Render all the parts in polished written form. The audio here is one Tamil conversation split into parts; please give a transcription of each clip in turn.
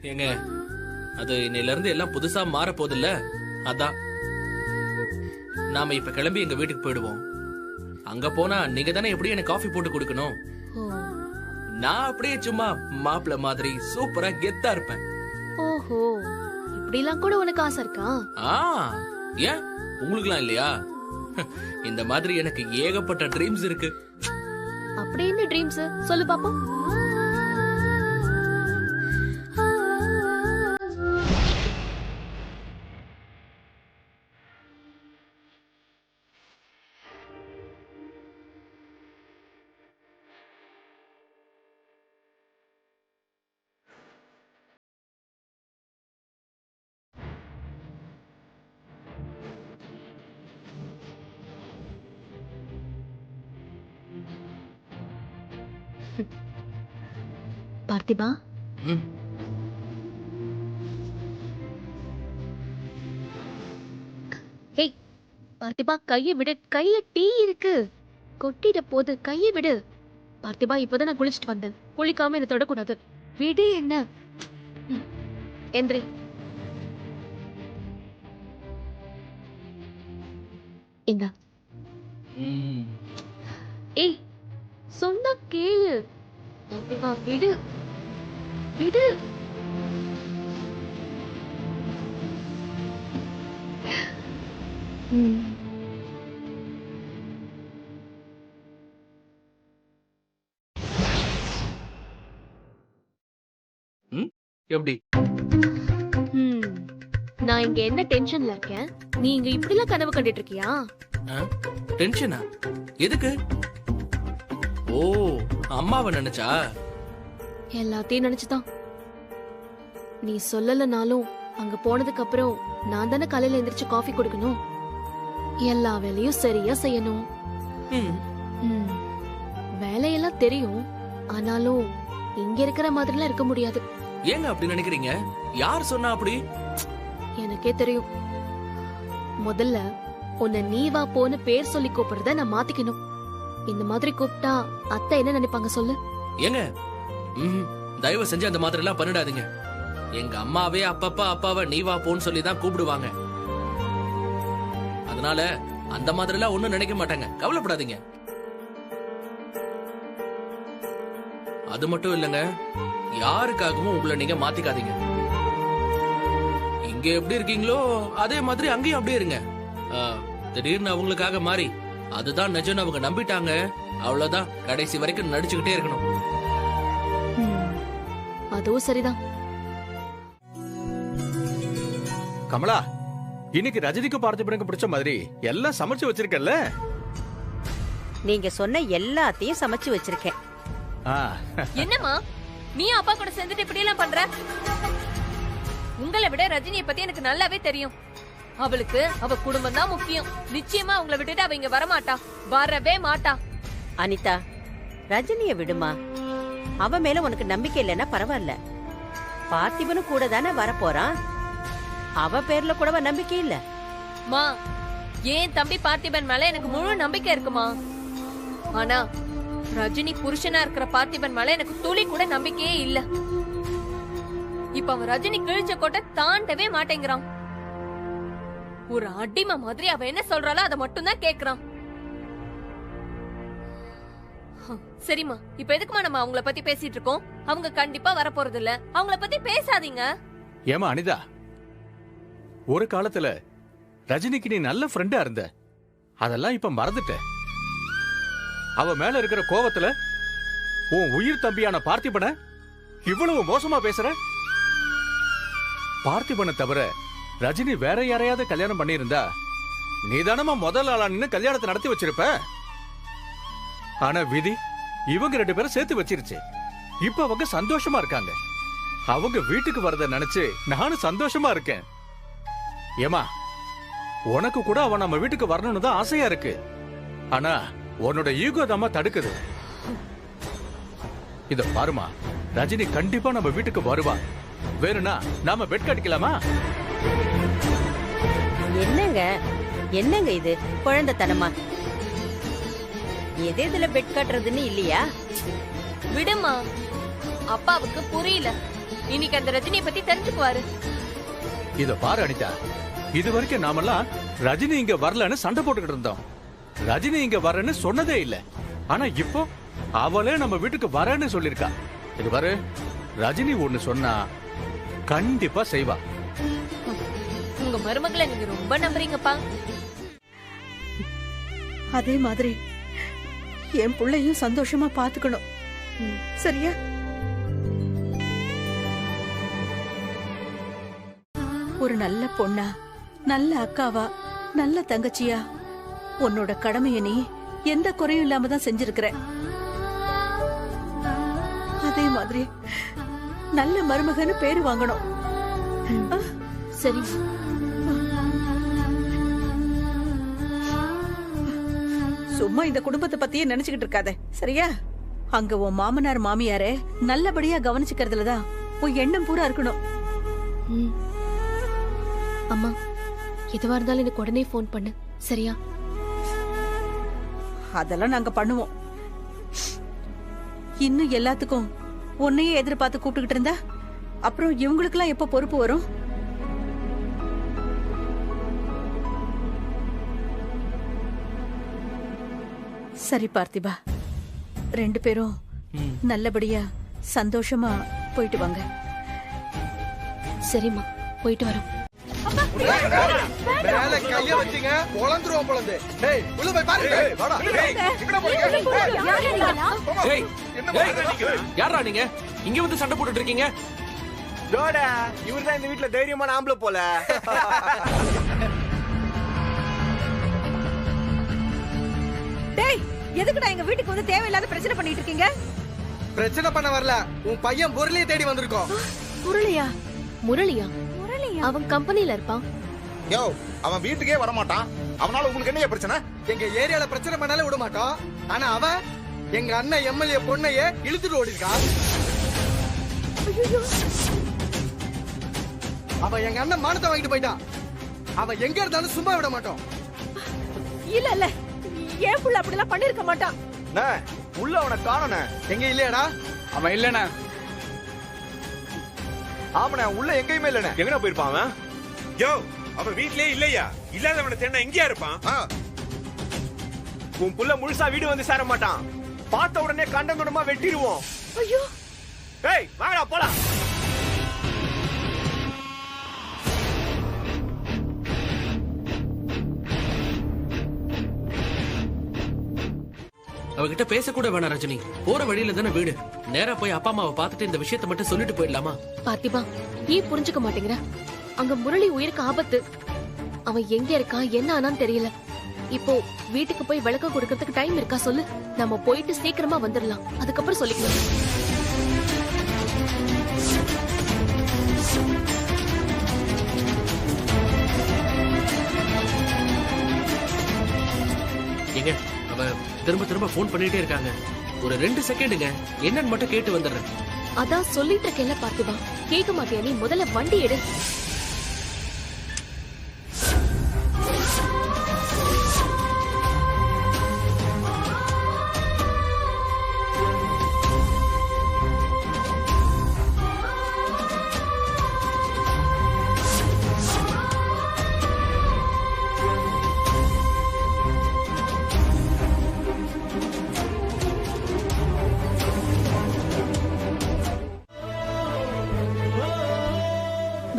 ஏங்க, அது இன்னையில இருந்து எல்லாம் புதுசா மாற போதில்ல, அதான் நாம இப்ப கிளம்பி எங்க வீட்டுக்கு போயிடுவோம். அங்க போனா நீங்க தானே எப்படியும் எனக்கு காஃபி போட்டு கொடுக்கணும். நான் அப்படியே சும்மா மாப்பிள்ள மாதிரி சூப்பரா கெத்தா இருப்பேன். ஓஹோ, இப்படிலாம் கூட உனக்கு ஆசை இருக்கா? ஏன் உங்களுக்குலாம் இல்லையா? இந்த மாதிரி எனக்கு ஏகப்பட்ட ட்ரீம்ஸ் இருக்கு. அப்படி என்ன ட்ரீம்ஸ் சொல்லு பாப்போம். பார்த்திபா, ஹேய் பார்த்திபா, கையை விடு. கைய டீ இருக்கு, கொட்டிட போது. கையை விடு பார்த்திபா. இப்பதான் நான் குளிச்சுட்டு வந்தேன். குளிக்காம என்ன தொடக்கூடாது. விடு என்ன. எந்திரி. இந்த ஏய், சொன்னா கேளு. பார்த்திபா விடு, விடு. எப்படி? நான் இங்க என்ன டென்ஷன்ல இருக்கேன், நீ இங்க இப்படிலாம் கனவு கண்டுட்டு இருக்கியா? டென்ஷனா? எதுக்கு? ஓ, அம்மாவை நினைச்சா? எல்லாத்தையும் நினைச்சுதான். நீ சொல்லலனாலும் அங்க போனதுக்கு அப்புறம் நான் தானே காலையில எந்திரிச்சு காஃபி கொடுக்கணும். எல்லா வேலையும் சரியா செய்யணும். வேலையெல்லாம் தெரியும், ஆனாலும் இங்க இருக்கிற மாதிரிலாம் இருக்க முடியாது. ஏங்க அப்படி நினைக்கிறீங்க? யார் சொன்னா அப்படி? எனக்கே தெரியும். முதல்ல உன்னை நீ வா போன்னு பேர் சொல்லி கூப்பிடுறத நான் மாத்திக்கணும். இந்த மாதிரி கூப்பிட்டா அத்தை என்ன நினைப்பாங்க சொல்லு? ஏங்க, தயவு செஞ்சு அந்த மாதிரி எல்லாம் பண்ணிடாதீங்க. எங்க அம்மாவே அப்பப்ப அப்பாவை நீ வா போன்னு சொல்லி தான் கூப்பிடுவாங்க. அதனால அந்த மாதிரி எல்லாம் ஒண்ணும் நினைக்க மாட்டாங்க, கவலைப்படாதீங்க. அது மட்டும் இல்லங்க, யாருக்காகவும் உங்களை நீங்க மாத்திக்காதீங்க. இங்க எப்படி இருக்கீங்களோ அதே மாதிரி அங்கேயும் அப்படியே இருங்க. திடீர்னு அவங்களுக்காக மாறி அதுதான் நிஜம்னு அவங்க நம்பிட்டாங்க, அவ்வளவுதான். கடைசி வரைக்கும் நடிச்சுக்கிட்டே இருக்கணும். அதுவும் சரிதான். கமலா, இன்னைக்கு ரஜினிக்கு பார்த்திபனுக்கு பிடிச்ச மாதிரி எல்லாம் சமைச்சு வச்சிருக்கல? நீங்க சொன்ன எல்லாத்தையும் சமைச்சு வச்சிருக்கேன். என்னம்மா நீ அப்பா கூட சேர்ந்துட்டு இப்படி எல்லாம் பண்ற? உங்களை விட ரஜினியை பத்தி எனக்கு நல்லாவே தெரியும். அவளுக்கு அவ குடும்பம் தான் முக்கியம். நிச்சயமா அவங்கள விட்டுட்டு அவ இங்க வரமாட்டா, வரவே மாட்டா. அனிதா, ரஜினிய விடுமா. அவ மேல உனக்கு நம்பிக்கை இல்லைன்னா பரவாயில்ல. பார்த்திபனும் கூட தானே வரப்போறான். அவ பேர்ல கூடவா நம்பிக்கை இல்ல? மா, ஏன் தம்பி பார்த்திபன் மேல எனக்கு முழு நம்பிக்கை இருக்குமா. ஆனா ரஜினி புருஷனா இருக்கிற பார்த்திபன் மேல எனக்கு துளி கூட நம்பிக்கையே இல்ல. இப்ப அவன் ரஜினி கிழிச்ச கோட்டை தாண்டவே மாட்டேங்கிறான். ஒரு அடிமை மாதிரி அவ என்ன சொல்றாளோ அதை மட்டும் தான் கேக்குறான். சரிம்மா, இப்ப எதுக்குமா நம்ம அவங்கள பத்தி பேசிட்டு இருக்கோம்? அவங்க கண்டிப்பா வர போறது இல்ல, அவங்கள பத்தி பேசாதீங்க. ஏமா அனிதா, ஒரு காலத்துல ரஜினிக்கு நீ நல்ல ஃப்ரெண்டா இருந்த, அதெல்லாம் இப்ப மறந்துட்ட. அவ மேல இருக்கிற கோவத்துல உன் உயிர் தம்பியான பார்த்திபனை இவ்வளவு மோசமா பேசுற? பார்த்திபனை தவிர ரஜினி வேற யாரையாவது கல்யாணம் பண்ணியிருந்தா நீதானமா முதல் ஆளா நின்னு கல்யாணத்தை நடத்தி வச்சிருப்ப. ஆனா விதி இவங்க 2 பேரும் சேர்த்து வச்சிருச்சு. இப்ப அவங்க சந்தோஷமா இருக்காங்க. அவங்க வீட்டுக்கு வரத நினைச்சு நானும் சந்தோஷமா இருக்கேன். ஏமா, உனக்கு கூட அவன் நம்ம வீட்டுக்கு வரணும்னு தான் ஆசையா இருக்கு. ஆனா உன்னோட ஈகோ தாமா தடுக்குது. இத பாருமா, ரஜினி கண்டிப்பா நம்ம வீட்டுக்கு வருவா. வேணும்னா நாம பெட் கட்டிக்கலாமா? என்னங்க என்னங்க இது குழந்தைத்தனமா? எது இதுல பெட் கட்டுறதுன்னு இல்லையா? விடுமா, அப்பாவுக்கு புரியல. இன்னைக்கு அந்த ரஜினியை பத்தி தெரிஞ்சுக்குவாரு. இத பாரு அனிதா, இது வரைக்கும் நாமெல்லாம் ரஜினி இங்க வரலன்னு சண்டை போட்டுக்கிட்டு இருந்தோம். ரஜினி இங்க வரேன்னு சொன்னதே இல்ல. ஆனா இப்போ அவளே நம்ம வீட்டுக்கு வரேன்னு சொல்லிருக்கா. இது பாரு, ரஜினி ஒண்ணு சொன்னா கண்டிப்பா செய்வா. உங்க மருமகளை நீங்க ரொம்ப நம்புறீங்கப்பா. அதே மாதிரி என் புள்ளையும் சந்தோஷமா பாத்துக்கணும். சரியா? ஒரு நல்ல பொண்ணா, நல்ல அக்காவா, நல்ல தங்கச்சியா உன்னோட கடமைய நீ எந்த குறையும் இல்லாம தான் செஞ்சிருக்கிற. அதே மாதிரி நல்ல மருமகன்னு பேரு வாங்கணும். சரி. சும்மா இந்த குடும்பத்தை பத்தியே நினைச்சுக்கிட்டு இருக்காத, சரியா? அங்க உன் மாமனார் மாமியாரே நல்லபடியா கவனிச்சுக்கிறதுலதான் உன் எண்ணம் பூரா இருக்கணும். ம். அம்மா, எதுவா இருந்தாலும் எனக்கு உடனே ஃபோன் பண்ணு, சரியா? அதெல்லாம் நாங்க பண்ணுவோம். இன்னும் எல்லாத்துக்கும் உன்னையே எதிர்பார்த்து கூப்பிட்டுக்கிட்டு இருந்தா அப்புறம் இவங்களுக்கெல்லாம் எப்ப பொறுப்பு வரும்? சரி பார்த்திபா, 2 பேரும் நல்லபடியா சந்தோஷமா போயிட்டு வாங்க. சரிம்மா, போயிட்டு வரோம். மேல கைய வச்சீங்க பொளந்துருவோம் பொளந்து. டேய் உள்ள போய் பாரு. டேய் வாடா. டேய் எங்கடா போறீங்க? ஏய், யாரா நீங்க இங்க வந்து சண்டை போட்டுட்டு இருக்கீங்க? டோடா, இவர்தான் இந்த வீட்ல தைரியமான ஆம்பளை போல. டேய், எதுக்குடா எங்க வீட்டுக்கு வந்து தேவையில்லாத பிரச்சனை பண்ணிட்டு இருக்கீங்க? பிரச்சனை பண்ண வரல, உன் பையன் பொருளையே தேடி வந்திருக்கோம். முரளியா? முரளியா? அவன் கம்பெனில இருப்பான். யோ, அவன் வீட்டுக்கே வர மாட்டான். அவனால உங்களுக்கு என்ன பிரச்சனை? எங்க ஏரியால பிரச்சனை பண்ணாலே விட மாட்டோம். ஆனா அவன் எங்க அண்ணன் எம்எல்ஏ பொண்ணையே இழுத்துட்டு ஓடி இருக்கான். அவன் எங்க அண்ணன் மானத்தை வாங்கிட்டு போயிட்டான். அவன் எங்க இருந்தாலும் சும்மா விட மாட்டோம். இல்ல இல்ல, ஏன் புள்ள அப்படிலாம் பண்ணிருக்க மாட்டான். உள்ள அவனை காணனே. எங்க இல்லையாடா? அவன் இல்லனா ஆமாண்ணே, உள்ள எங்கேயுமே இல்லண்ணே. எங்கடா போயிருப்பான் அவன்? யோ, அவன் வீட்லயே இல்லையா? இல்லாதவனை தேடினா எங்கேயா இருப்பான்? உன் புள்ள முழுசா வீடு வந்து சேர மாட்டான். பார்த்த உடனே கண்டங்குடமா வெட்டிடுவோம். ஐயோ, ஏய் வாங்கடா போலாம். அவகிட்ட பேச கூட வேணாம் ரஜினி. போற வழியில தானே வீடு. நேரா போய் அப்பா அம்மாவை பார்த்துட்டு இந்த விஷயத்தை மட்டும் சொல்லிட்டு போயிடலாமா? பார்த்திபா, நீ புரிஞ்சுக்க மாட்டேங்கிற. அங்க முரளி உயிருக்கு ஆபத்து. அவன் எங்க இருக்கான், என்ன ஆனான்னு தெரியல. இப்போ வீட்டுக்கு போய் விளக்கம் கொடுக்கறதுக்கு டைம் இருக்கா சொல்லு? நம்ம போயிட்டு சீக்கிரமா வந்துடலாம், அதுக்கப்புறம் சொல்லிக்கலாம். ஏங்க, அவ திரும்ப திரும்ப போன் பண்ணிட்டே இருக்காங்க. ஒரு 2 செகண்டுங்க, என்னன்னு மட்டும் கேட்டு வந்துடுறேன். அதான் சொல்லிட்டு இருக்கேன்ல பார்த்திபா, கேட்க மாட்டியா நீ? முதல்ல வண்டி எடு.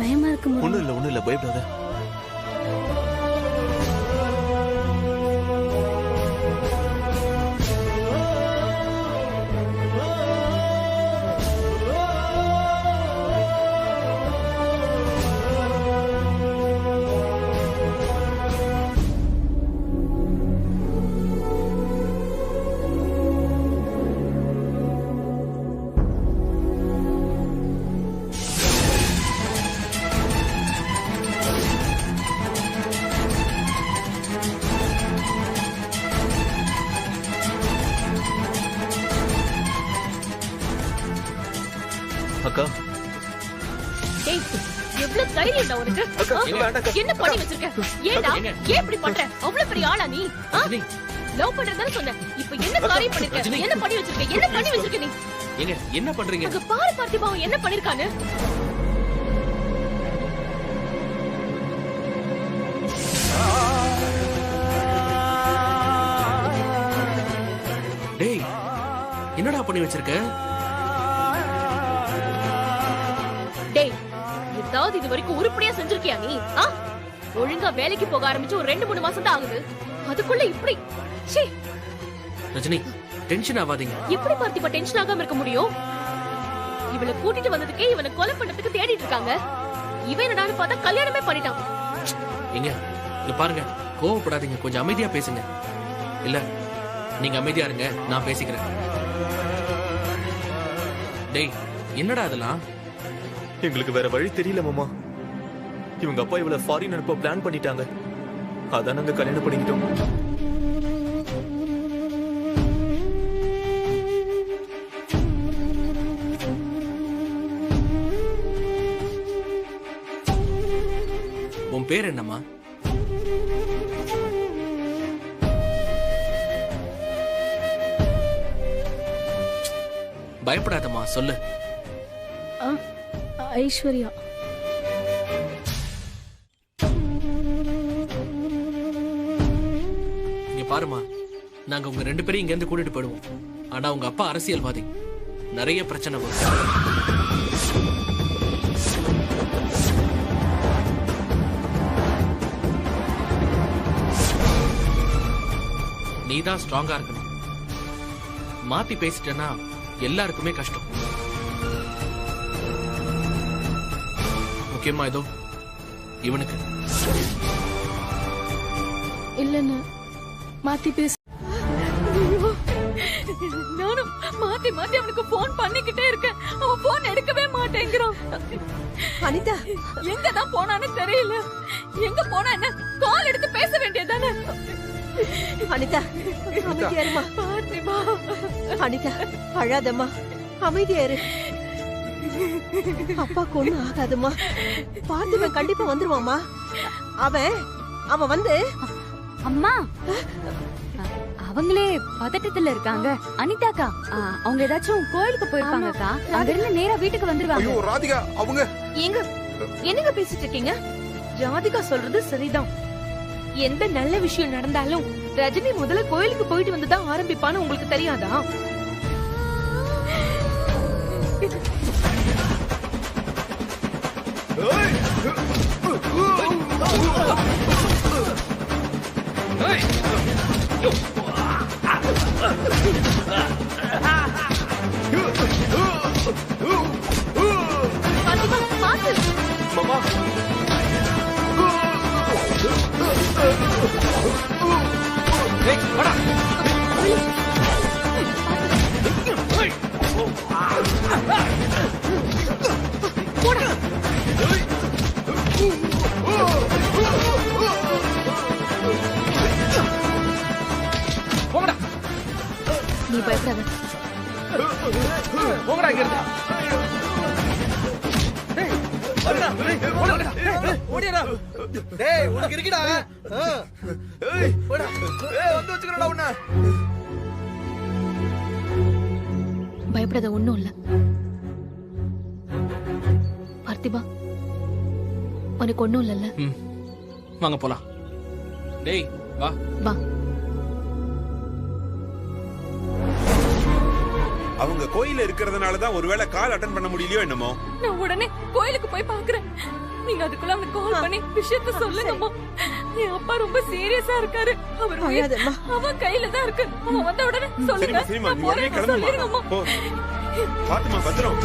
பயமா இருக்கு. ஒண்ணும் இல்ல பயப்படாத. அக்கா, டேய், எவ்வளவு தைரியம்டா உனக்கு? என்ன பண்ணி வச்சிருக்க? ஏடா, ஏன் இப்படி பண்ற? அவ்வளவு பெரிய ஆளா நீ? ரஜினி, லவ் பண்றதுன்னு சொன்ன. இப்போ என்ன காரியம் பண்ணிருக்க? என்ன பண்ணி வச்சிருக்க? என்ன பண்ணி வச்சிருக்க நீ? ஏங்க என்ன பண்றீங்க? அங்க பாரு பார்த்திபா அவன் என்ன பண்ணிருக்கான்னு. டேய் என்னடா பண்ணி வச்சிருக்க? டேய் ஏதாவது இது வரைக்கும் உருப்படியா செஞ்சிருக்கியா நீ? ஒழுங்கா வேலைக்கு போக ஆரம்பிச்சு ஒரு 2-3 மாசம் தான் ஆகுது, அதுக்குள்ள இப்படி. சீ. ரஜினி டென்ஷன் ஆகாதீங்க. எப்படி பார்த்திபா டென்ஷன் ஆகாம இருக்க முடியும்? இவளை கூட்டிட்டு வந்ததுக்கே இவனை கொலை பண்றதுக்கு தேடிட்டு இருக்காங்க. இவன் என்னடான்னு பார்த்தா கல்யாணமே பண்ணிட்டான். ஏங்க இங்க பாருங்க, கோவப்படாதீங்க, கொஞ்சம் அமைதியா பேசுங்க. இல்ல நீங்க அமைதியா இருங்க, நான் பேசிக்கிறேன். டேய் என்னடா அதெல்லாம்? எங்களுக்கு வேற வழி தெரியல மாமா. இவங்க அப்பா இவள ஃபாரின் அனுப்ப பிளான் பண்ணிட்டாங்க. அதான் நாங்க கல்யாணம் பண்ணிக்கிட்டோம். உன் பேர் என்னம்மா? பயப்படாதம்மா, சொல்லு. ஐஸ்வர்யா. இங்க பாருமா, நாங்க உங்க 2 பேரையும் இங்க இருந்து கூட்டிட்டு போயிடுவோம். ஆனா உங்க அப்பா அரசியல்வாதி, நிறைய பிரச்சனை வரும். நீதான் ஸ்ட்ராங்கா இருக்கணும். மாத்தி பேசிட்டேன்னா எல்லாருக்குமே கஷ்டம். முக்கியமா ஏதோ இவனுக்கு. இல்லன்னு மாத்தி பேச. நானும் மாத்தி மாத்தி அவனுக்கு போன் பண்ணிக்கிட்டே இருக்கேன், அவன் போன் எடுக்கவே மாட்டேங்கிறான். அனிதா எங்கதான் போனான்னு தெரியல. எங்க போனா என்ன, கால் எடுத்து பேச வேண்டியதானே. அனிதா அமைதியா இருமா. பார்த்திபா. அனிதா அழாதம்மா, அமைதியா இரு. அப்பாக்கு ஒண்ணும் ஆகாதுமா. பார்த்திபன் கண்டிப்பா வந்துருவாமா. அவன் வந்து அம்மா அவங்களே பதட்டத்துல இருக்காங்க. அனிதாக்கா அவங்க ஏதாச்சும் கோயிலுக்கு போயிருப்பாங்கக்கா. அங்க இருந்து நேரா வீட்டுக்கு வந்துருவாங்க. ஐயோ ராதிகா, அவங்க ஏங்க என்னங்க பேசிட்டு இருக்கீங்க? ராதிகா சொல்றது சரிதான். எந்த நல்ல விஷயம் நடந்தாலும் ரஜினி முதல்ல கோயிலுக்கு போயிட்டு வந்துதான் ஆரம்பிப்பான்னு உங்களுக்கு தெரியாதா? மாமா நீ பயப்படாத. போங்கடா இங்க இருந்து. டேய் உனக்கு இருக்குடா. போடா. வந்து வச்சுக்கறடா உன்ன. பயப்படாத, ஒண்ணும் இல்ல. பார்த்திபா உனக்கு ஒண்ணும் இல்லல்ல? வாங்க போலாம். டேய் வா வா. அவங்க கோயில இருக்கிறதுனாலதான் ஒருவேளை கால் அட்டன் பண்ண முடியலையோ என்னமோ. நான் உடனே கோயிலுக்கு போய் பாக்குறேன். நீங்க அதுக்குள்ள அவனுக்கு கால் பண்ணி விஷயத்த சொல்லுங்கம்மா. என் அப்பா ரொம்ப சீரியஸா இருக்காரு. அவர் உயிர் அவன் கையில தான் இருக்கு. அவன் வந்த உடனே சொல்லுங்க. சரிமா நீ உடனே கிளம்புமா. போ பாத்துமா, பத்திரம்.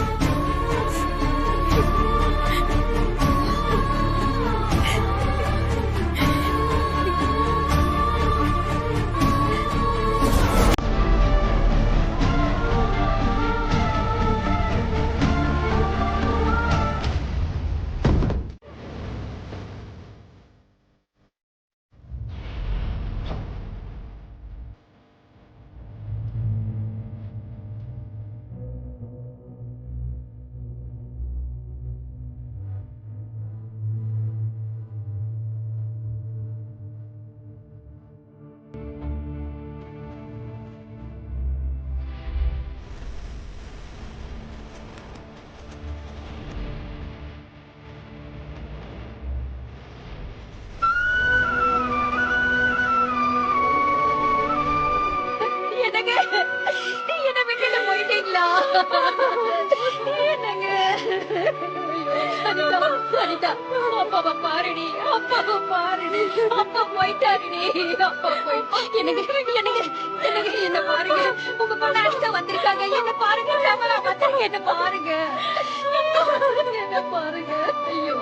என்னங்க அனிதா, அனிதா, அப்பாவை பாருடி, அப்பாவை பாருடி, அப்பா போயிட்டாருடி, அப்பா போயிட்டு எனக்கு எனக்கு எனக்கு என்ன பாருங்க, உங்க பொண்ணு அனிதா வந்திருக்காங்க, என்ன பாருங்க, கேமரா பார்த்து என்ன பாருங்க, என்ன பாருங்க, ஐயோ.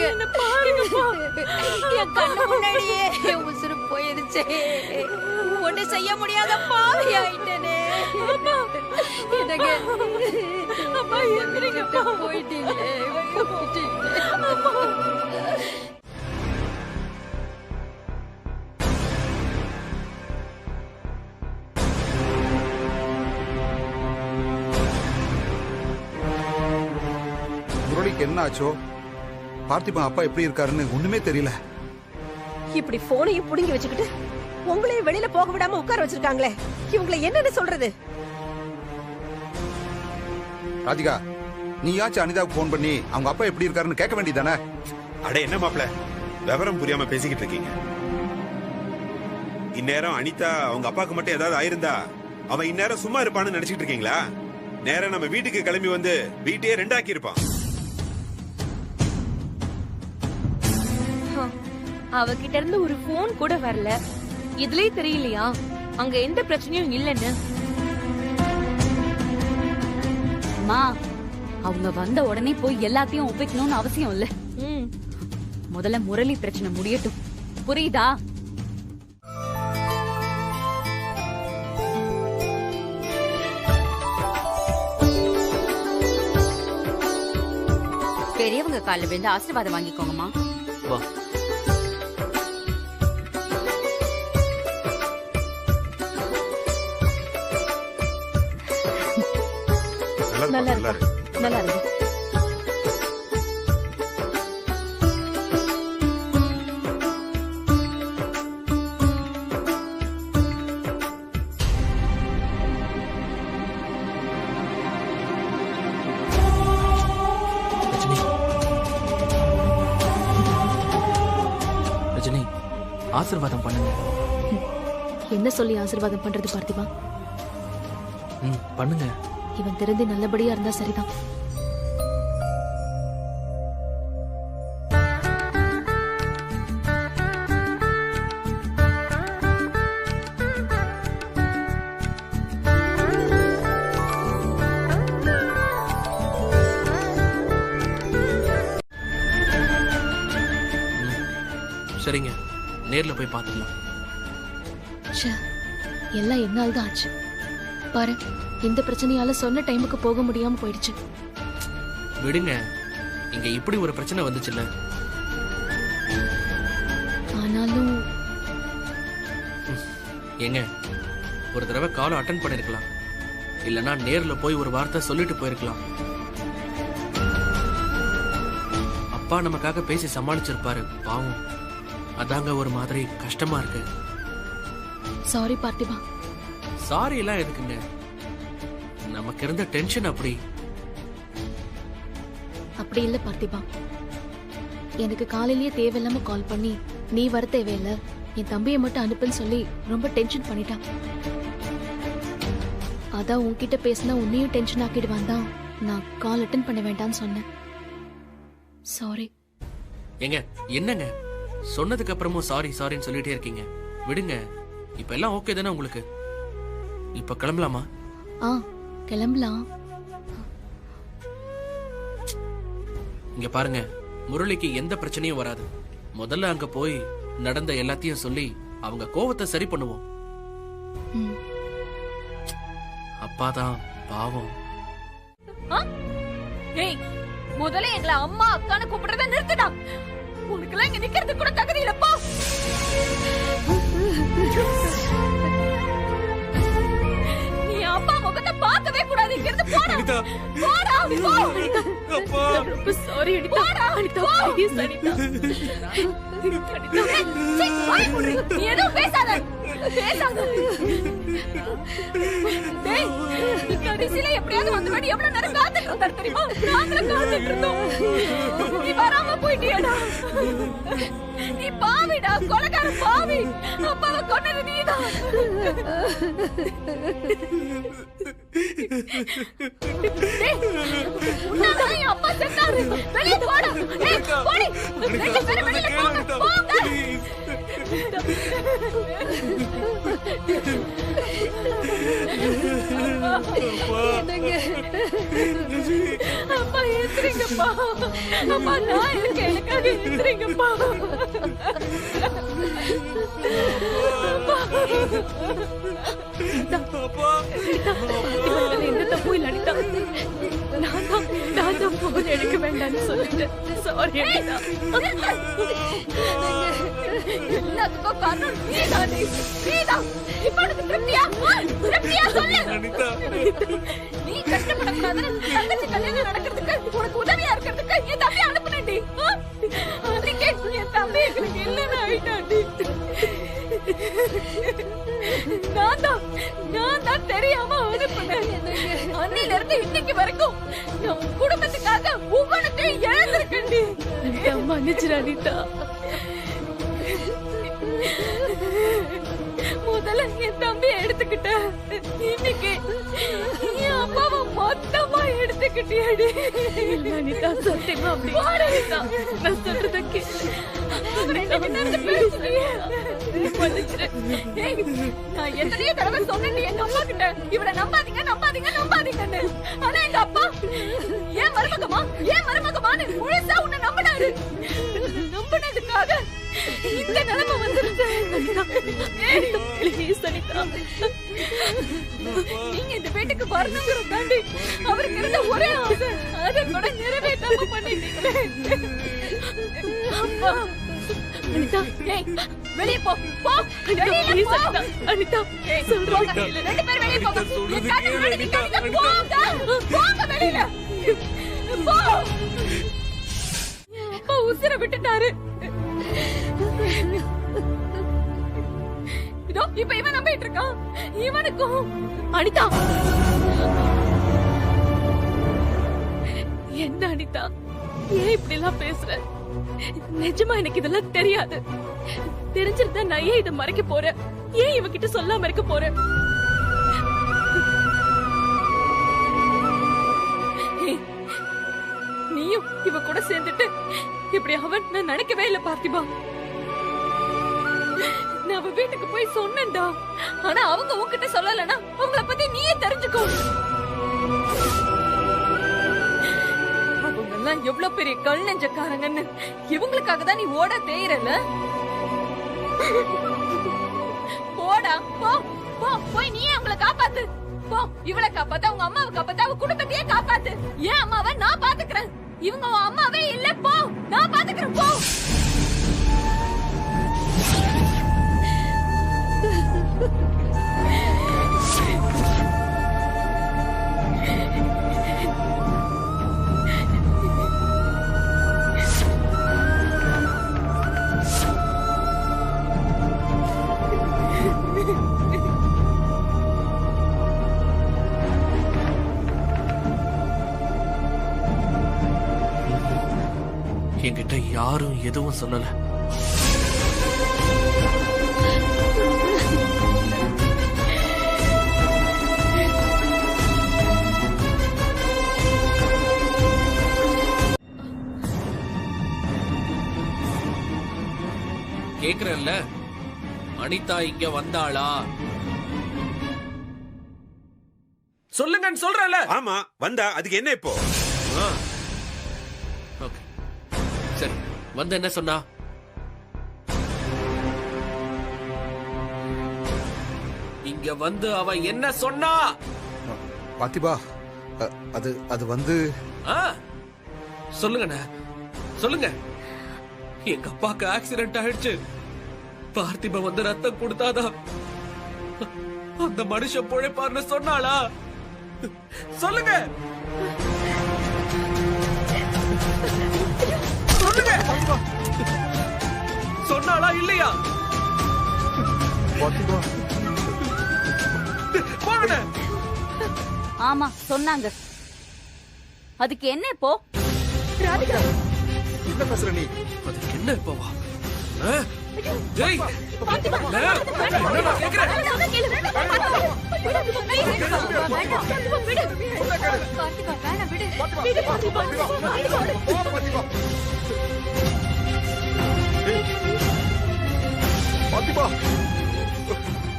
என்ன பாருங்கப்பா, என் கண்ணு முன்னாடியே என் உசுறு போயிருச்சே, ஒண்ணு செய்ய முடியாத பாவி ஆயிட்டனே. எனக்கு அப்பா எங்கப்பா போயிட்டீங்களே, முரளிக்கு என்ன ஆச்சோ, பார்த்திபன் அப்பா எப்படி இருக்காருன்னு ஒண்ணுமே தெரியல. இப்படி போனையும் புடுங்கி வச்சுக்கிட்டு உங்களையும் வெளியில போக விடாம உட்கார வச்சிருக்காங்களே, இவங்களை என்னன்னு சொல்றது? ராதிகா, நீயாச்சும் அனிதாவுக்கு போன் பண்ணி அவங்க அப்பா எப்படி இருக்காருன்னு கேட்க வேண்டியதானே? அட என்ன மாப்ள, விவரம் புரியாம பேசிக்கிட்டு இருக்கீங்க. இந்நேரம் அனிதா அவங்க அப்பாவுக்கு மட்டும் ஏதாவது ஆயிருந்தா அவன் இந்நேரம் சும்மா இருப்பான்னு நினைச்சிட்டு இருக்கீங்களா? நேரம் நம்ம வீட்டுக்கு கிளம்பி வந்து வீட்டையே ரெண்டாக்கி இருப்பான். அவகிட்ட இருந்து ஒரு போன் கூட வரல, இதுலயே தெரியலையா அங்க எந்த பிரச்சனையும் இல்லன்னு? மா, அவங்க வந்த உடனே போய் எல்லாத்தையும் ஒப்பிக்கணும்னு அவசியம் இல்ல. முதல்ல முரளி பிரச்சனை முடியட்டும், புரியுதா? பெரியவங்க காலில் விழுந்து ஆசீர்வாதம் வாங்கிக்கோங்கம்மா. வா. நல்லா இருக்கு, நல்லா இருக்கு. ரஜினி, ரஜினி, ஆசீர்வாதம் பண்ணுங்க. என்ன சொல்லி ஆசீர்வாதம் பண்றது பார்த்திபா? பண்ணுங்க. இவன் திறந்து நல்லபடியா இருந்தா சரிதான். சரிங்க, நேர்ல போய் பார்த்துக்கலாம். எல்லாம் என்னால் தான் ஆச்சு. பாரு, இந்த பிரச்சனையால சொன்ன டைமுக்கு போக முடியாம போயிடுச்சு. விடுங்க, இங்க இப்படி ஒரு பிரச்சனை வந்துச்சுல்ல. ஆனாலும் ஏங்க, ஒரு தடவை கால் அட்டன் பண்ணிருக்கலாம், இல்லனா நேர்ல போய் ஒரு வார்த்தை சொல்லிட்டு போயிருக்கலாம். அப்பா நமக்காக பேசி சமாளிச்சிருப்பாரு, பாவம். அதாங்க ஒரு மாதிரி கஷ்டமா இருக்கு. சாரி பார்த்திபா. சாரி எல்லாம் எதுக்குங்க, நமக்கு இருந்த டென்ஷன் அப்படி. அப்படி இல்ல பார்த்திபா, எனக்கு காலையிலேயே தேவையில்லாம கால் பண்ணி நீ வர தேவையில்ல, என் தம்பியை மட்டும் அனுப்புன்னு சொல்லி ரொம்ப டென்ஷன் பண்ணிட்டான். அதான் உன்கிட்ட பேசினா உன்னையும் டென்ஷன் ஆக்கிடுவான் தான் நான் கால் அட்டன் பண்ண வேண்டாம்னு சொன்னேன். சாரி. ஏங்க, என்னங்க சொன்னதுக்கு அப்புறமும் சாரி சாரின்னு சொல்லிட்டே இருக்கீங்க? விடுங்க, இப்ப எல்லாம் ஓகே தானே உங்களுக்கு? இப்ப கிளம்பலாமா? கிளம்பலாம். இங்க பாருங்க, முரளிக்கு எந்த பிரச்சனையும் வராது. முதல்ல அங்க போய் நடந்த எல்லாத்தையும் சொல்லி அவங்க கோவத்தை சரி பண்ணுவோம். அப்பாதான் பாவம். ஏய், முதல்ல எங்களை அம்மா அக்கான்னு கூப்பிடுறத நிறுத்துடா. உனக்குலாம் இங்க நிக்கிறது கூட தகுதி இல்லப்பா. நீ அப்பா முகத்தை பார்க்கவே கூடாது, இங்க இருந்து போடா. அனிதா. போடா போ. அப்பா. ரொம்ப சாரி அனிதா. அனிதா ப்ளீஸ் அனிதா. சீ, வாய் மூடு. நீ எதுவும் பேசாத. டேய், நீ கடைசியில எப்படியாவது வந்துடுவேன். எவ்வளவு நேரம் காத்துட்டு இருந்தாரு தெரியுமா? நாங்களும் காத்துட்டு இருந்தோம். நீ வராம போயிட்டியடா. நீ பாவிடா, கொலைகார பாவி. அப்பாவை கொன்னது நீதான். டேய், உன்னாலதான் என் அப்பா செத்தாரு. வெளியே போடா. டேய், போடி. ரெண்டு பேரும் வெளியில போங்க. போங்க. அப்பா ஏத்துறீங்கப்பா. அப்பா நான் இருக்கேன். எனக்காக ஏத்துறீங்கப்பா. எந்த தப்பும் இல்ல அனிதா. நான் தான் போன் எடுக்க வேண்டாம்னு சொல்லிட்டேன். சாரி அனிதா. எல்லாத்துக்கும் காரணம் நீதான். நீதான். இப்ப உனக்கு திருப்தியா? திருப்தியா சொல்லு. நீ கஷ்டப்படக்கூடாதுன்னு தங்கச்சி கல்யாணம் நடக்கிறதுக்கு உனக்கு உதவியா இருக்கிறதுக்கு என் தம்பி அனுப்புனேன்டி. அன்னைக்கே என் தம்பி எங்களுக்கு இல்லைன்னு ஆயிட்டாண்டி. நான் தான் தெரியாம அனுப்புனேன். அன்னையில இருந்து இன்னைக்கு வரைக்கும் நான் உன் குடும்பத்துக்காக ஒவ்வொன்றையும் இழந்திருக்கேன்டி. மன்னிச்சிரு அனிதா. முதல்ல என் தம்பியை எடுத்துக்கிட்ட, இன்னைக்கு என் அப்பாவை மொத்தமா எடுத்துக்கிட்டியாடி. அனிதா சத்தியமா அப்படி நான் சொல்றத கேளு. நான் எத்தனையோ தடவை சொன்னேன் எங்க அப்பா கிட்ட, இவரை நம்பாதீங்க நம்பாதீங்க நம்பாதீங்கன்னு. ஆனா எங்க அப்பா ஏன் மருமகமான்னு முழுசா உன்னை நம்பினாரு. நம்பினதுக்காக இந்த நிலைமை வந்துருச்சு. நீங்க இந்த வீட்டுக்கு வரணுங்கிறது தாண்டி அவருக்கு இருந்த ஒரே ஆசை. அதை கூட நிறைவேற்றாம பண்ணிட்டீங்களே. அப்பா அனிதா, வெளியே போ. வெளியே போ. அனிதா சொல்றேன் கேளு. ரெண்டு பேரும் வெளியே போங்க. என் கண்ணு முன்னாடி நிக்காதீங்க. போங்க. போங்க வெளியில. போ. அப்பா உசிரை விட்டுட்டாரு. இதோ இப்ப இவன் நம்பிட்டு இருக்கான். இவனுக்கும் அனிதா என்ன அனிதா, ஏன் இப்படி எல்லாம் பேசுற? நிஜமா எனக்கு இதெல்லாம் தெரியாது. தெரிஞ்சிருந்தா நான் ஏன் இதை மறைக்க போறேன்? ஏன் இவகிட்ட சொல்லாம இருக்க போறேன்? நீயும் இவ கூட சேர்ந்துட்டு இப்படி அவன் நான் நினைக்கவே இல்ல பார்த்திபா. நான் அவ வீட்டுக்கு போய் சொன்னேன்டா. ஆனா அவங்க உன்கிட்ட சொல்லலனா அவங்கள பத்தி நீயே தெரிஞ்சுக்கோ. அவங்க எல்லாம் எவ்வளவு பெரிய கல் நெஞ்சக்காரங்கன்னு இவங்களுக்காக தான் நீ ஓட தேயறல. போடா போ. போ போய் நீயே அவங்கள காப்பாத்து. போ, இவளை காப்பாத்து, அவங்க அம்மாவை காப்பாத்து, அவ குடும்பத்தையே காப்பாத்து. ஏன் அம்மாவை நான் பாத்துக்கிறேன். இவங்க உன் அம்மாவே இல்ல. போ, நான் பாத்துக்கிறேன். போ. என்கிட்ட யாரும் எதுவும் சொல்லல. கேக்குறேன்ல, அனிதா இங்க வந்தாளா? சொல்லுங்கன்னு சொல்றல. ஆமா வந்தா, அதுக்கு என்ன இப்போ? ஓகே சரி, வந்து என்ன சொன்னா? இங்க வந்து அவ என்ன சொன்னா? பாத்திபா, அது வந்து சொல்லுங்கண்ணா, சொல்லுங்க. எங்க அப்பாக்கு ஆக்சிடென்ட் ஆயிடுச்சு. பார்த்திபா வந்து ரத்தம் கொடுத்தாதான் அந்த மனுஷன் பொழைப்பார்னு சொன்னாளா? சொல்லுங்க. சொன்னாளா இல்லையா? போன ஆமா சொன்னாங்க. அதுக்கு என்ன இப்போ? ராதிகா என்ன பேசுற நீ? அதுக்கு என்ன இப்போவா? ஜெய் என்னடா கேக்குற?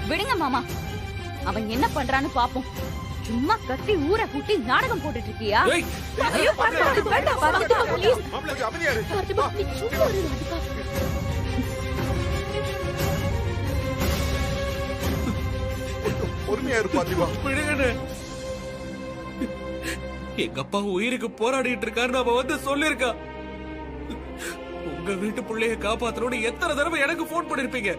விடுங்க மாமா, அவன் என்ன பண்றான்னு பாப்போம். சும்மா கத்தி ஊரை கூட்டி நாடகம் போட்டுட்டு இருக்கியா? ஐயோ பார்த்திபா வேண்டாம் பார்த்திபா ப்ளீஸ் மாப்பிள்ளை அமைதியா இரு. பார்த்திபா நீ சும்மா இரு ராதிகா. பொறுமையா இரு பாத்திமா. விடுங்கண்ணே. எங்க அப்பா உயிருக்கு போராடிட்டு இருக்காருன்னு அவ வந்து சொல்லிருக்கா. உங்க வீட்டு பிள்ளைய காப்பாத்தணும்னு எத்தனை தடவை எனக்கு போன் பண்ணிருப்பீங்க?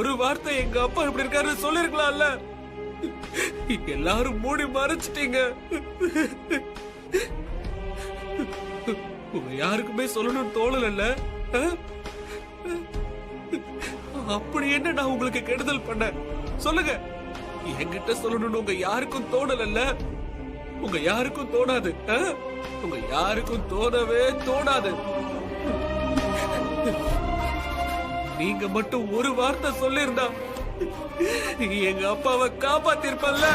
ஒரு வார்த்தை எங்க அப்பா இப்படி இருக்காருன்னு சொல்லிருக்கலாம்ல. எல்லாரும் மூடி மறைச்சிட்டீங்க. உங்க யாருக்குமே சொல்லணும்னு தோணல. அப்படி என்ன நான் உங்களுக்கு கெடுதல் பண்ண சொல்லுங்க. என்கிட்ட சொல்லணும்னு உங்க யாருக்கும் தோணல. உங்க யாருக்கும் தோணாது. உங்க யாருக்கும் தோணவே தோணாது. நீங்க மட்டும் ஒரு வார்த்தை சொல்லிருந்தா எங்க அப்பாவை காப்பாத்திருப்பல்ல.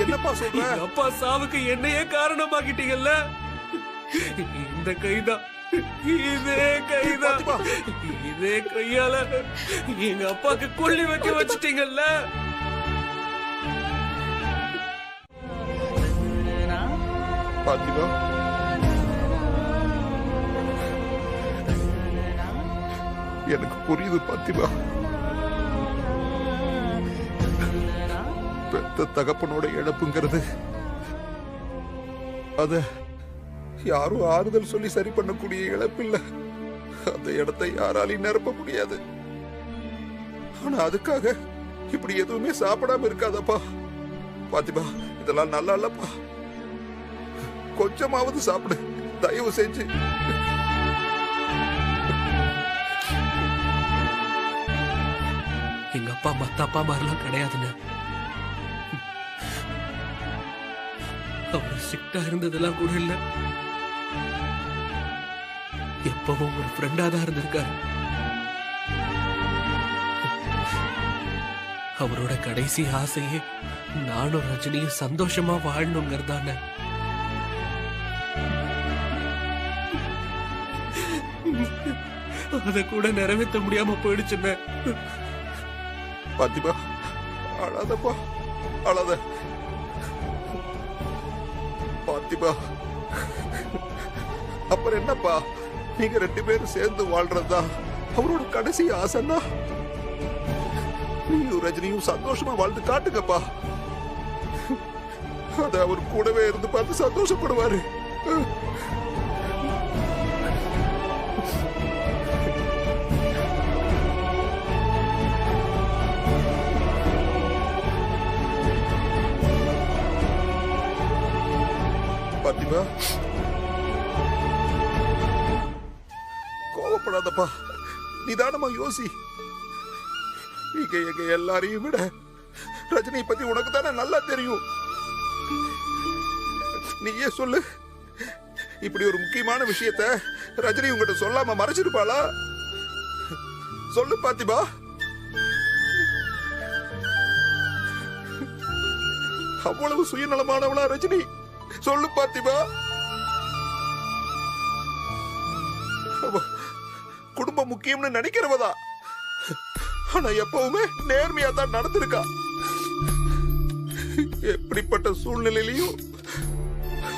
என்னப்பா சொல்ற? எங்க அப்பா சாவுக்கு என்னையே காரணமாக்கிட்டீங்கல்ல. இந்த கைதான், இதே கைதான், இதே கையால எங்க அப்பாக்கு கொல்லி வைக்க வச்சிட்டீங்கல்ல. பாத்திமா, எனக்கு புரியுது பாத்திமா. பெத்த தகப்பனோட இழப்புங்கிறது அத யாரும் ஆறுதல் சொல்லி சரி பண்ணக்கூடிய இழப்பில்ல. அந்த இடத்தை யாராலையும் நிரப்ப முடியாது. ஆனா அதுக்காக இப்படி எதுவுமே சாப்பிடாம இருக்காதப்பா. பாத்திமா, இதெல்லாம் நல்லா இல்லப்பா. கொஞ்சமாவது சாப்பிடு தயவு செஞ்சு. எங்க அப்பா மத்த அப்பா மாதிரிலாம் கிடையாதுன்னு. அவர் ஸ்ட்ரிக்டா இருந்ததெல்லாம் கூட இல்ல. எப்பவும் ஒரு ஃப்ரெண்டா தான் இருந்திருக்காரு. அவரோட கடைசி ஆசையே நானும் ரஜினியும் சந்தோஷமா வாழணுங்கிறதான. அத கூட நிறைவேற்ற முடியாம போயிடுச்சுன்னு. பாத்திமா, அழாதப்பா, அழாத பாத்திமா. அப்புறம் என்னப்பா, நீங்க 2 பேரும் சேர்ந்து வாழ்றதா அவரோட கடைசி ஆசைன்னா நீயும் ரஜினியும் சந்தோஷமா வாழ்ந்து காட்டுங்கப்பா. அத அவர் கூடவே இருந்து பார்த்து சந்தோஷப்படுவாரு. பாத்திமா, கோவப்படாதப்பா, நிதானமா யோசி. நீங்க எங்க எல்லாரையும் விட ரஜினி பத்தி உனக்கு தானே நல்லா தெரியும். நீயே சொல்லு, இப்படி ஒரு முக்கியமான விஷயத்த ரஜினி உங்ககிட்ட சொல்லாம மறைச்சிருப்பாளா? சொல்லு பாத்திமா. அவ்வளவு சுயநலமானவளா ரஜினி? சொல்லு பாத்திமா. குடும்பம் முக்கியம்னு நினைக்கிறவதா, ஆனா எப்பவுமே நேர்மையா தான் நடந்திருக்கா. எப்படிப்பட்ட சூழ்நிலையிலையும்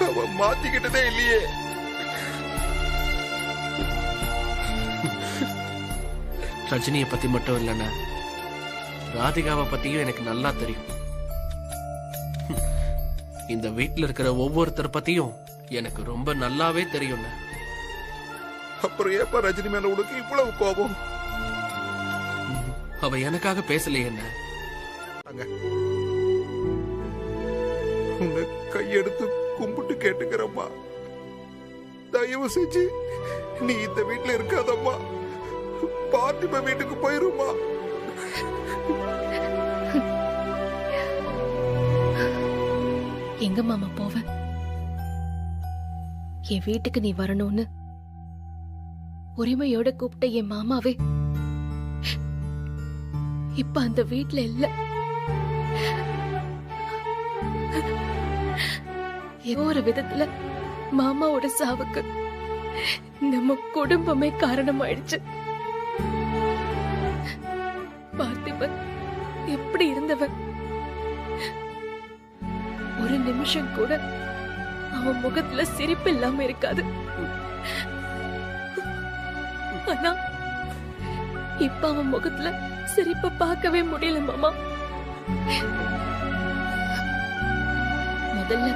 அவ மாத்திக்கிட்டதே இல்லையே. ரஜினியை பத்தி மட்டும் இல்லைன்னா ராதிகாவை பத்தியும் எனக்கு நல்லா தெரியும். இந்த வீட்டுல இருக்கிற ஒவ்வொருத்தர் பத்தியும் எனக்கு ரொம்ப நல்லாவே தெரியும். அப்புறம் ஏப்பா ரஜினி மேல உனக்கு இவ்வளவு கோபம்? அவ எனக்காக பேசலையே என்ன. உன்னை கையெடுத்து கும்பிட்டு கேட்டுக்கிறம்மா, தயவு செஞ்சு நீ இந்த வீட்டுல இருக்காதம்மா, பார்த்திப வீட்டுக்கு போயிருமா. எங்க மாமா போவ? என் வீட்டுக்கு நீ வரணும்னு உரிமையோட கூப்பிட்ட என் மாமாவே இப்ப அந்த வீட்டுல இல்ல. ஏதோ ஒரு விதத்துல மாமாவோட சாவுக்கு நம்ம குடும்பமே காரணமாயிடுச்சு. பார்த்திபன் எப்படி இருந்தவன், ஒரு நிமிஷம் கூட அவன் முகத்துல சிரிப்பு இல்லாம இருக்காது. ஆனா இப்ப அவன் முகத்துல சிரிப்ப பார்க்கவே முடியல மாமா. முதல்ல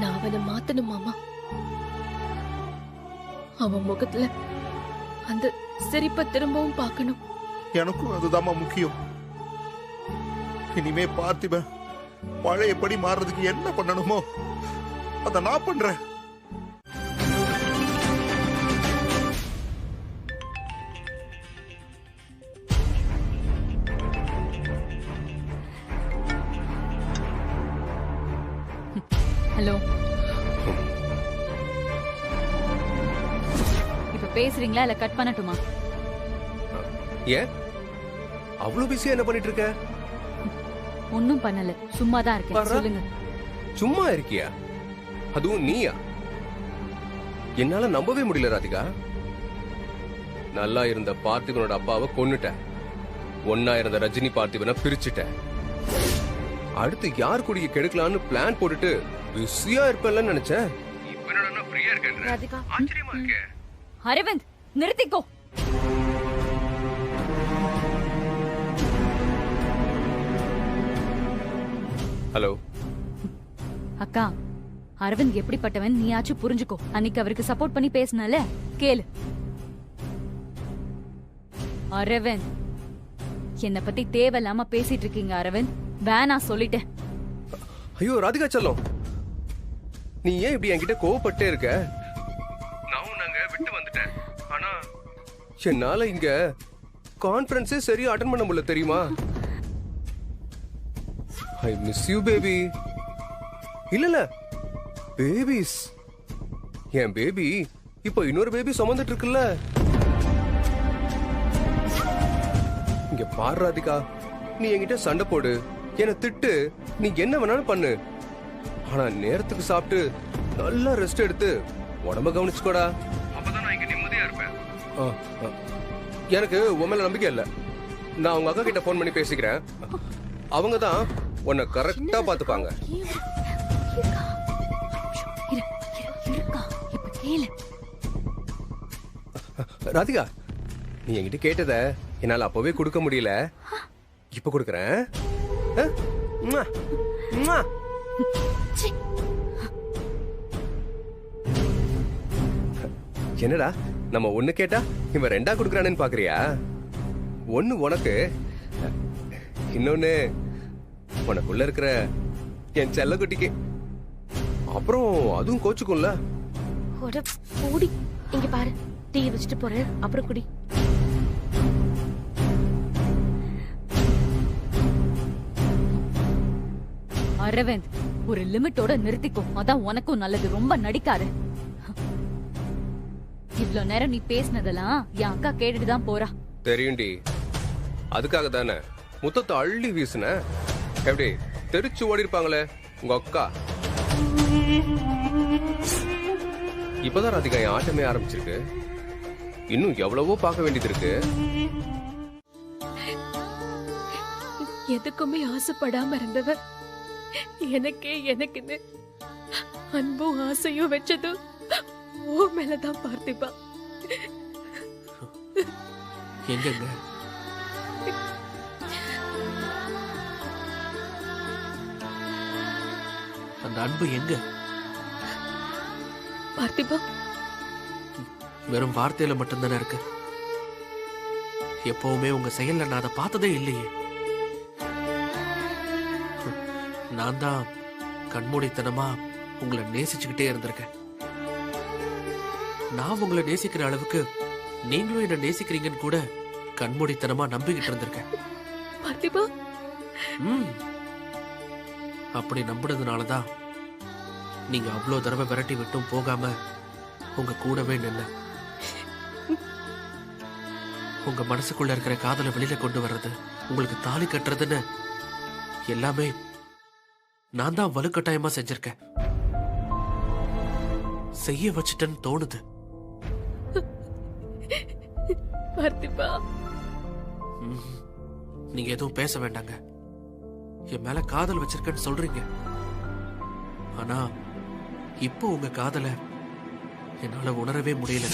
நான் அவனை மாத்தணும் மாமா. அவன் முகத்துல அந்த சிரிப்ப திரும்பவும் பார்க்கணும். எனக்கும் அதுதாம்மா முக்கியம். இனிமே பார்த்திபன் பழையபடி மாறுறதுக்கு என்ன பண்ணணுமோ அத நான் பண்றேன். ஹலோ, இப்ப பேசுறீங்களா இல்ல கட் பண்ணட்டுமா? ஏன் அவ்வளவு பிஸியா என்ன பண்ணிட்டு இருக்க? ஒன்னும் பண்ணல, சும்மா தான் இருக்கேன். சொல்லுங்க. சும்மா இருக்கியா? அதுவும் நீயா? என்னால நம்பவே முடியல ராதிகா. நல்லா இருந்த பார்த்திபனோட அப்பாவை கொன்னுட்ட, ஒன்னா இருந்த ரஜினி பார்த்திபனை பிரிச்சுட்ட, அடுத்து யார் குடிய கெடுக்கலான்னு பிளான் போட்டுட்டு பிஸியா இருப்பேன்ல நினைச்சேன். இப்ப என்னடா ஃப்ரீயா இருக்கேன்ற? ஆச்சரியமா இருக்கே. அரவிந்த், நிறுத்திக்கோ. ஹலோ அக்கா, அரவிந்த் எப்படிப்பட்டவன் நீயாச்சும் புரிஞ்சுக்கோ. அன்னைக்கு அவருக்கு சப்போர்ட் பண்ணி பேசினால கேளு. அரவிந்த், என்ன பத்தி தேவையில்லாம பேசிட்டு இருக்கீங்க அரவிந்த். வேணா சொல்லிட்டேன். ஐயோ ராதிகா செல்லம், நீ ஏன் இப்படி என்கிட்ட கோவப்பட்டே இருக்க? நான் நாங்க விட்டு வந்துட்டேன், ஆனா என்னால இங்க கான்ஃபரன்ஸே சரியா அட்டெண்ட் பண்ண முடியல தெரியுமா? I miss you baby. இல்ல பேபிஸ், என் பேபி இப்போ இன்னொரு பேபி சுமந்துட்டு இருக்குல்ல. இங்க பாரு ராதிகா, நீ என்கிட்ட சண்டை போடு, என்ன திட்டு, நீ என்ன வேணாலும் பண்ணு, ஆனா நேரத்துக்கு சாப்பிட்டு நல்லா ரெஸ்ட் எடுத்து உடம்ப கவனிச்சுக்கோடா. அப்பதான் நான் இங்க நிம்மதியா இருப்பேன். எனக்கு உன் மேல நம்பிக்கை இல்ல. நான் உங்க அக்கா கிட்ட போன் பண்ணி பேசிக்கிறேன். அவங்க தான் உன்னை கரெக்டா பாத்துப்பாங்க. ராதிகா, நீ என்கிட்ட கேட்டத என்னால அப்பவே கொடுக்க முடியல, இப்ப கொடுக்கறேன். என்னடா நம்ம ஒண்ணு கேட்டா இவன் ரெண்டா கொடுக்கறானேன்னு பாக்குறியா? ஒண்ணு உனக்கு, இன்னொன்னு உனக்குள்ள இருக்கிற என் செல்ல குட்டிக்கு. அப்புறம் அதுவும் கோச்சுக்கும்ல. ஓடி இங்க பாரு, டீ வச்சுட்டு போறேன், அப்புறம் குடி. அரவிந்த், ஒரு லிமிட்டோட நிறுத்திக்கோ, அதான் உனக்கும் நல்லது. ரொம்ப நடிக்காத. இவ்ளோ நேரம் நீ பேசினதெல்லாம் என் அக்கா கேட்டுட்டு தான் போறா. தெரியும்டி, அதுக்காக தானே முத்தத்தை அள்ளி வீசுன. எப்படி தெரிச்சு ஓடி இருப்பாங்களே உங்க அக்கா. இப்பதான் ராதிகா என் ஆட்டமே ஆரம்பிச்சிருக்கு. இன்னும் எவ்வளவோ பார்க்க வேண்டியது இருக்கு. எதுக்குமே ஆசைப்படாம இருந்தவ எனக்கே எனக்குன்னு அன்பும் ஆசையும் வச்சதும் ஓ மேலதான் பார்த்திபா. எங்கங்க அந்த அன்பு? எங்க பார்த்திபா? வெறும் வார்த்தையில மட்டும்தானே இருக்கு. எப்பவுமே உங்க செயல்ல நான் அதை பார்த்ததே இல்லையே. நான் தான் கண்மூடித்தனமா உங்களை நேசிச்சுக்கிட்டே இருந்திருக்கேன். நான் உங்களை நேசிக்கிற அளவுக்கு நீங்களும் என்ன நேசிக்கிறீங்கன்னு கூட கண்மூடித்தனமா நம்பிக்கிட்டு இருந்திருக்கேன். பார்த்திபா, அப்படி நம்பினதுனாலதான் நீங்க அவ்வளவு தடவை விரட்டி விட்டும் போகாம உங்க கூடவே நின்ன. உங்க மனசுக்குள்ள இருக்கிற காதலை வெளியில கொண்டு வர்றது, உங்களுக்கு தாலி கட்டுறதுன்னு எல்லாமே நான் தான் வலுக்கட்டாயமா செஞ்சிருக்கேன். செய்ய வச்சுட்டேன்னு தோணுது. பார்த்திபா, நீங்க எதுவும் பேச வேண்டாங்க. என் மேல காதல் வச்சிருக்கேன்னு சொல்றீங்க. ஆனா இப்போ உங்க காதலை என்னால உணரவே முடியல.